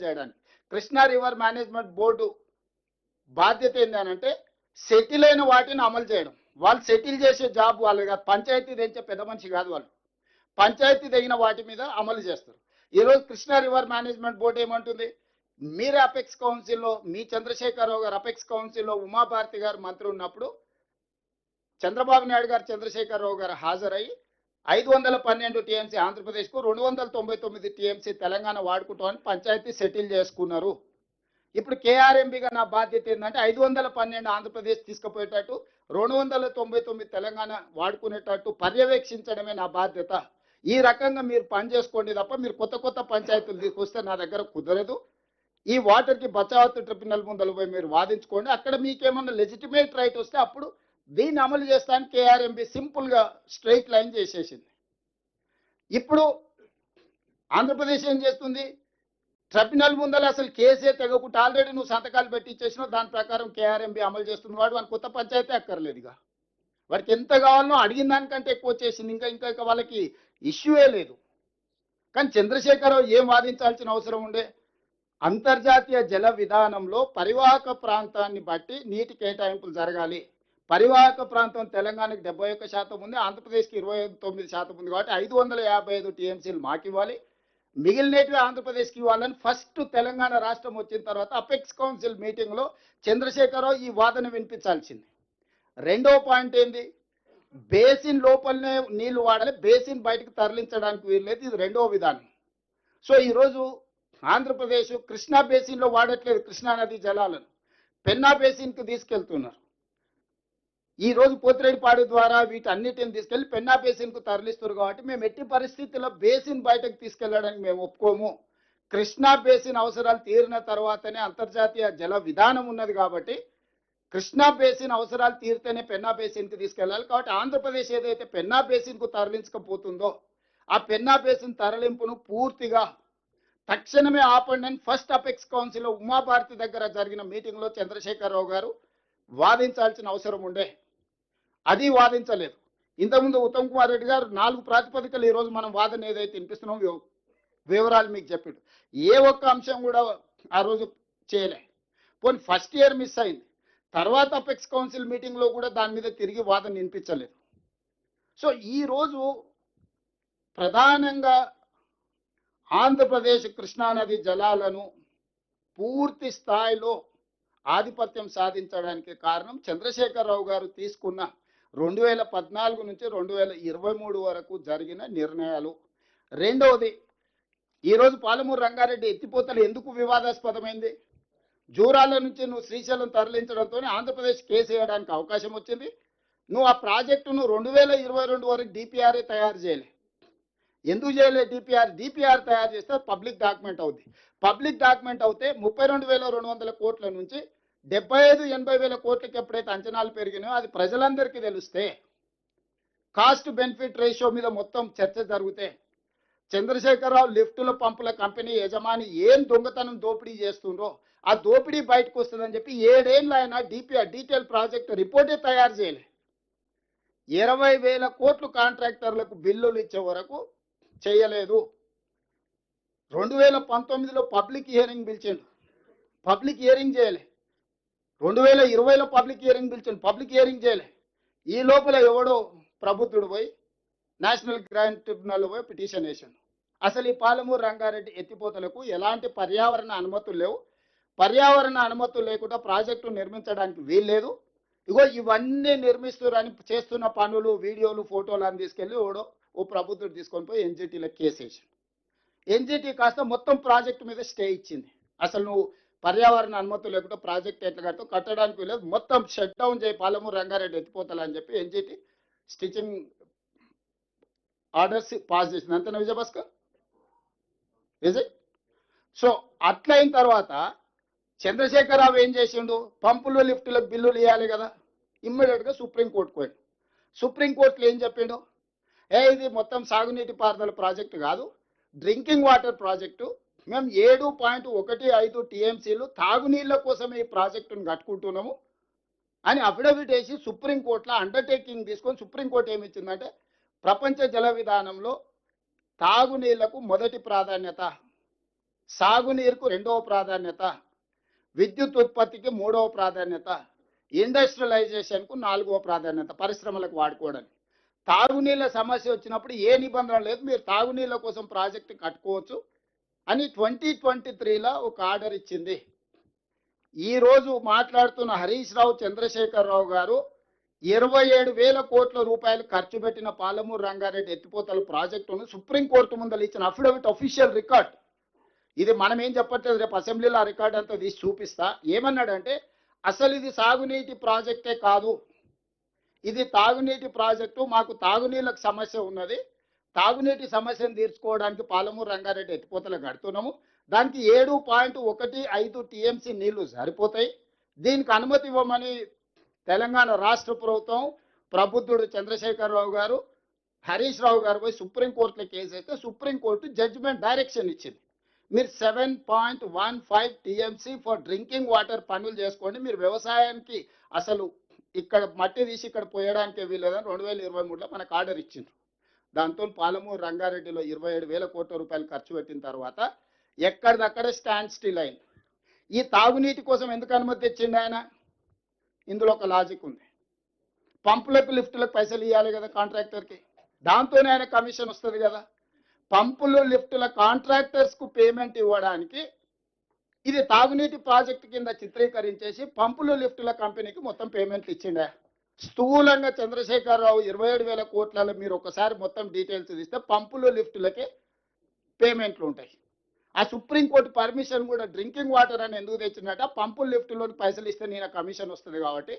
చేయడానికి Krishna river management board బాధ్యత ఏంటంటే సెటిల్ అయిన వాటిని అమలు చేయడం. వాళ్ళు సెటిల్ చేసే జాబ్ వాళ్ళు కాదు, పంచాయతీ తెచ్చే పెద్ద మనిషి కాదు వాళ్ళు. పంచాయతీ తగిన వాటి మీద అమలు చేస్తారు. ఈరోజు కృష్ణా రివర్ మేనేజ్మెంట్ బోర్డు ఏమంటుంది, మీరు అపెక్స్ కౌన్సిల్లో మీ చంద్రశేఖరరావు గారు అపెక్స్ కౌన్సిల్లో ఉమాభారతి గారు మంత్రి ఉన్నప్పుడు చంద్రబాబు నాయుడు గారు చంద్రశేఖరరావు గారు హాజరై 512 టీఎంసీ ఆంధ్రప్రదేశ్కు 299 టీఎంసీ తెలంగాణ వాడుకుంటామని పంచాయతీ సెటిల్ చేసుకున్నారు. ఇప్పుడు కేఆర్ఎంబీగా నా బాధ్యత ఏంటంటే 512 ఆంధ్రప్రదేశ్ తీసుకుపోయేటట్టు 299 తెలంగాణ వాడుకునేటట్టు పర్యవేక్షించడమే నా బాధ్యత. ఈ రకంగా మీరు పని చేసుకోండి తప్ప మీరు కొత్త కొత్త పంచాయతీలు తీసుకొస్తే నా దగ్గర కుదరదు. ఈ వాటర్కి బచావత్ ట్రిబ్యునల్ ముందలు పోయి మీరు వాదించుకోండి. అక్కడ మీకేమన్నా లెజిటిమేట్ రైట్ వస్తే అప్పుడు దీన్ని అమలు చేస్తానికి కేఆర్ఎంబీ సింపుల్గా స్ట్రైట్ లైన్ చేసేసింది. ఇప్పుడు ఆంధ్రప్రదేశ్ ఏం చేస్తుంది, ట్రిబ్యునల్ ముందర అసలు కేసే తెగకుండా ఆల్రెడీ నువ్వు సంతకాలు పెట్టి ఇచ్చేసినావు, దాని ప్రకారం కేఆర్ఎంబీ అమలు చేస్తుంది. వాడు కొత్త పంచాయతీ అక్కర్లేదుగా, వాడికి ఎంత కావాలనో అడిగిన దానికంటే ఎక్కువ వచ్చేసింది. ఇంకా వాళ్ళకి ఇష్యూయే లేదు. కానీ చంద్రశేఖరరావు ఏం వాదించాల్సిన అవసరం ఉండే, అంతర్జాతీయ జల విధానంలో పరివాహక ప్రాంతాన్ని బట్టి నీటి కేటాయింపులు జరగాలి. పరివాహక ప్రాంతం తెలంగాణకి 71% ఉంది, ఆంధ్రప్రదేశ్కి 29% ఉంది. కాబట్టి 555 టీఎంసీలు మాకు ఇవ్వాలి, మిగిలినవి ఆంధ్రప్రదేశ్కి ఇవ్వాలని ఫస్ట్ తెలంగాణ రాష్ట్రం వచ్చిన తర్వాత అపెక్స్ కౌన్సిల్ మీటింగ్లో చంద్రశేఖరరావు ఈ వాదన వినిపించాల్సింది. రెండో పాయింట్ ఏంది, బేసిన్ లోపలనే నీళ్లు వాడాలి, బేసిన్ బయటకు తరలించడానికి వీల్లేదు. ఇది రెండో విధానం. సో ఈరోజు ఆంధ్రప్రదేశ్ కృష్ణా బేసిన్లో వాడట్లేదు కృష్ణా నది జలాలను, పెన్నా బేసిన్కి తీసుకెళ్తున్నారు. ఈ రోజు పోతిరెడ్డిపాడు ద్వారా వీటన్నిటిని తీసుకెళ్లి పెన్నా బేసిన్కు తరలిస్తారు. కాబట్టి మేము ఎట్టి పరిస్థితుల్లో బేసిన్ బయటకు తీసుకెళ్లడానికి మేము ఒప్పుకోము. కృష్ణా బేసిన్ అవసరాలు తీరిన తర్వాతనే అంతర్జాతీయ జల విధానం ఉన్నది. కాబట్టి కృష్ణా బేసిన్ అవసరాలు తీరితేనే పెన్నా బేసిన్కి తీసుకెళ్లాలి. కాబట్టి ఆంధ్రప్రదేశ్ ఏదైతే పెన్నా బేసిన్కు తరలించకపోతుందో ఆ పెన్నా బేసిన్ తరలింపును పూర్తిగా తక్షణమే ఆపండి అని ఫస్ట్ అపెక్స్ కౌన్సిల్లో ఉమాభారతి దగ్గర జరిగిన మీటింగ్లో చంద్రశేఖరరావు గారు వాదించాల్సిన అవసరం ఉండే, అది వాదించలేదు. ఇంతకుముందు ఉత్తమ్ కుమార్ రెడ్డి గారు 4 ప్రాతిపదికలు ఈరోజు మనం వాదన ఏదైతే వినిపిస్తున్నాం వివరాలు మీకు చెప్పాడు. ఏ ఒక్క అంశం కూడా ఆ రోజు చేయలే. పోనీ ఫస్ట్ ఇయర్ మిస్ అయింది, తర్వాత అపెక్స్ కౌన్సిల్ మీటింగ్లో కూడా దాని మీద తిరిగి వాదన వినిపించలేదు. సో ఈరోజు ప్రధానంగా ఆంధ్రప్రదేశ్ కృష్ణానది జలాలను పూర్తి స్థాయిలో ఆధిపత్యం సాధించడానికి కారణం చంద్రశేఖరరావు గారు తీసుకున్న 2014 నుంచి 2023 వరకు జరిగిన నిర్ణయాలు. రెండవది, ఈరోజు పాలమూరు రంగారెడ్డి ఎత్తిపోతలు ఎందుకు వివాదాస్పదమైంది, జూరాల నుంచి నువ్వు శ్రీశైలం తరలించడంతో ఆంధ్రప్రదేశ్ కేసు వేయడానికి అవకాశం వచ్చింది. నువ్వు ఆ ప్రాజెక్టును 2022 వరకు డిపిఆర్ఏ తయారు చేయలే. ఎందుకు చేయలే డిపిఆర్ తయారు చేస్తే పబ్లిక్ డాక్యుమెంట్ అవుతుంది. పబ్లిక్ డాక్యుమెంట్ అవుతే 32,200 కోట్ల నుంచి 75,000-80,000 కోట్లకి ఎప్పుడైతే అంచనాలు పెరిగినాయో అది ప్రజలందరికీ తెలిస్తే, కాస్ట్ బెనిఫిట్ రేషియో మీద మొత్తం చర్చ జరిగితే, చంద్రశేఖరరావు లిఫ్టుల పంపుల కంపెనీ యజమాని ఏం దొంగతనం దోపిడీ చేస్తుండ్రో ఆ దోపిడీ బయటకు వస్తుందని చెప్పి 7 ఏళ్ళు ఆయన డిపిఆర్ డీటెయిల్ ప్రాజెక్ట్ రిపోర్టే తయారు చేయలే. 20,000 కోట్లు కాంట్రాక్టర్లకు బిల్లులు ఇచ్చే వరకు చేయలేదు. 2019లో పబ్లిక్ హియరింగ్ పిలిచిండు, పబ్లిక్ హియరింగ్ చేయలే. 2020లో పబ్లిక్ హియరింగ్ పిలిచిండు, పబ్లిక్ హియరింగ్ చేయలే. ఈ లోపల ఎవడో ప్రబుద్ధుడు పోయి నేషనల్ గ్రాంట్ ట్రిబ్యునల్ పోయి పిటిషన్ వేసాడు. అసలు ఈ పాలమూరు రంగారెడ్డి ఎత్తిపోతలకు ఎలాంటి పర్యావరణ అనుమతులు లేవు, పర్యావరణ అనుమతులు లేకుండా ప్రాజెక్టు నిర్మించడానికి వీల్లేదు. ఇగో ఇవన్నీ నిర్మిస్తున్నారని చేస్తున్న పనులు వీడియోలు ఫోటోలు అని తీసుకెళ్ళి ఓ ప్రబుద్ధుడు తీసుకొని పోయి ఎన్జిటీలో కేసు వేసాడు. ఎన్జిటీ కాస్త మొత్తం ప్రాజెక్టు మీద స్టే ఇచ్చింది. అసలు నువ్వు పర్యావరణ అనుమతులు లేకుండా ప్రాజెక్ట్ ఎట్లా కడతావు, కట్టడానికి లేదు, మొత్తం షట్ డౌన్ చేయి పాలమూరు రంగారెడ్డి ఎత్తిపోతాలని చెప్పి ఎన్జిటీ స్టిచింగ్ ఆర్డర్స్ పాస్ చేసింది. అంతేనా విజయభాస్కర్? విజయ్. సో అట్లయిన తర్వాత చంద్రశేఖరరావు ఏం చేసిండు, పంపులు లిఫ్టులకు బిల్లులు ఇవ్వాలి కదా, ఇమ్మీడియట్గా సుప్రీంకోర్టుకు పోయాడు. సుప్రీంకోర్టులో ఏం చెప్పిండు, ఇది మొత్తం సాగునీటి పారుదల ప్రాజెక్టు కాదు, డ్రింకింగ్ వాటర్ ప్రాజెక్టు, మేము 7.15 టీఎంసీలు తాగునీళ్ళ కోసమే ఈ ప్రాజెక్టును కట్టుకుంటున్నాము అని అఫిడవిట్ వేసి సుప్రీంకోర్టులో అండర్టేకింగ్ తీసుకొని సుప్రీంకోర్టు ఏమి ఇచ్చిందంటే ప్రపంచ జల విధానంలో తాగునీళ్లకు మొదటి ప్రాధాన్యత, సాగునీరుకు రెండవ ప్రాధాన్యత, విద్యుత్ ఉత్పత్తికి మూడవ ప్రాధాన్యత, ఇండస్ట్రియలైజేషన్కు నాలుగవ ప్రాధాన్యత, పరిశ్రమలకు వాడుకోవడానికి. తాగునీళ్ళ సమస్య వచ్చినప్పుడు ఏ నిబంధన లేదు, మీరు తాగునీళ్ళ కోసం ప్రాజెక్టు కట్టుకోవచ్చు అని 2023లో ఒక ఆర్డర్ ఇచ్చింది. ఈరోజు మాట్లాడుతున్న హరీష్ రావు చంద్రశేఖరరావు గారు 27,000 కోట్ల రూపాయలు ఖర్చు పెట్టిన పాలమూరు రంగారెడ్డి ఎత్తిపోతల ప్రాజెక్టును సుప్రీంకోర్టు ముందర ఇచ్చిన అఫిడవిట్ అఫీషియల్ రికార్డ్. ఇది మనం ఏం చెప్పట్లేదు, రేపు అసెంబ్లీలో ఆ రికార్డ్ అంతా తీసి చూపిస్తా. ఏమన్నాడంటే అసలు ఇది సాగునీటి ప్రాజెక్టే కాదు, ఇది తాగునీటి ప్రాజెక్టు, మాకు తాగునీళ్ళకు సమస్య ఉన్నది, తాగునీటి సమస్యను తీర్చుకోవడానికి పాలమూరు రంగారెడ్డి ఎత్తిపోతలు కడుతున్నాము, దానికి 7.15 టీఎంసీ నీళ్లు సరిపోతాయి, దీనికి అనుమతి ఇవ్వమని తెలంగాణ రాష్ట్ర ప్రభుత్వం ప్రబుద్ధుడు చంద్రశేఖరరావు గారు హరీష్ రావు గారు పోయి సుప్రీంకోర్టులో కేసు అయితే సుప్రీంకోర్టు జడ్జిమెంట్ డైరెక్షన్ ఇచ్చింది. మీరు 7.15 టీఎంసీ ఫర్ డ్రింకింగ్ వాటర్ పనులు చేసుకోండి, మీరు వ్యవసాయానికి అసలు ఇక్కడ మట్టి తీసి ఇక్కడ పోయడానికే వీలేదని 2023లో మనకు ఆర్డర్ ఇచ్చిండ్రు. దాంతో పాలమూరు రంగారెడ్డిలో 27,000 కోట్ల రూపాయలు ఖర్చు పెట్టిన తర్వాత ఎక్కడిదక్కడ స్టాండ్ స్టిల్ అయింది. ఈ తాగునీటి కోసం ఎందుకు అనుమతి తెచ్చిండు ఆయన? ఇందులో ఒక లాజిక్ ఉంది. పంపులకు లిఫ్టులకు పైసలు ఇవ్వాలి కదా కాంట్రాక్టర్కి, దాంతోనే ఆయన కమిషన్ వస్తుంది కదా. పంపులు లిఫ్టుల కాంట్రాక్టర్స్కు పేమెంట్ ఇవ్వడానికి ఇది తాగునీటి ప్రాజెక్టు కింద చిత్రీకరించేసి పంపులు లిఫ్టుల కంపెనీకి మొత్తం పేమెంట్లు ఇచ్చిండే. స్థూలంగా చంద్రశేఖరరావు 27,000 కోట్లలో మీరు ఒకసారి మొత్తం డీటెయిల్స్ ఇస్తే పంపులు లిఫ్టులకే పేమెంట్లు ఉంటాయి. ఆ సుప్రీంకోర్టు పర్మిషన్ కూడా డ్రింకింగ్ వాటర్ అని ఎందుకు తెచ్చిందట, పంపులు లిఫ్టులోని పైసలు ఇస్తే నేను కమిషన్ వస్తుంది కాబట్టి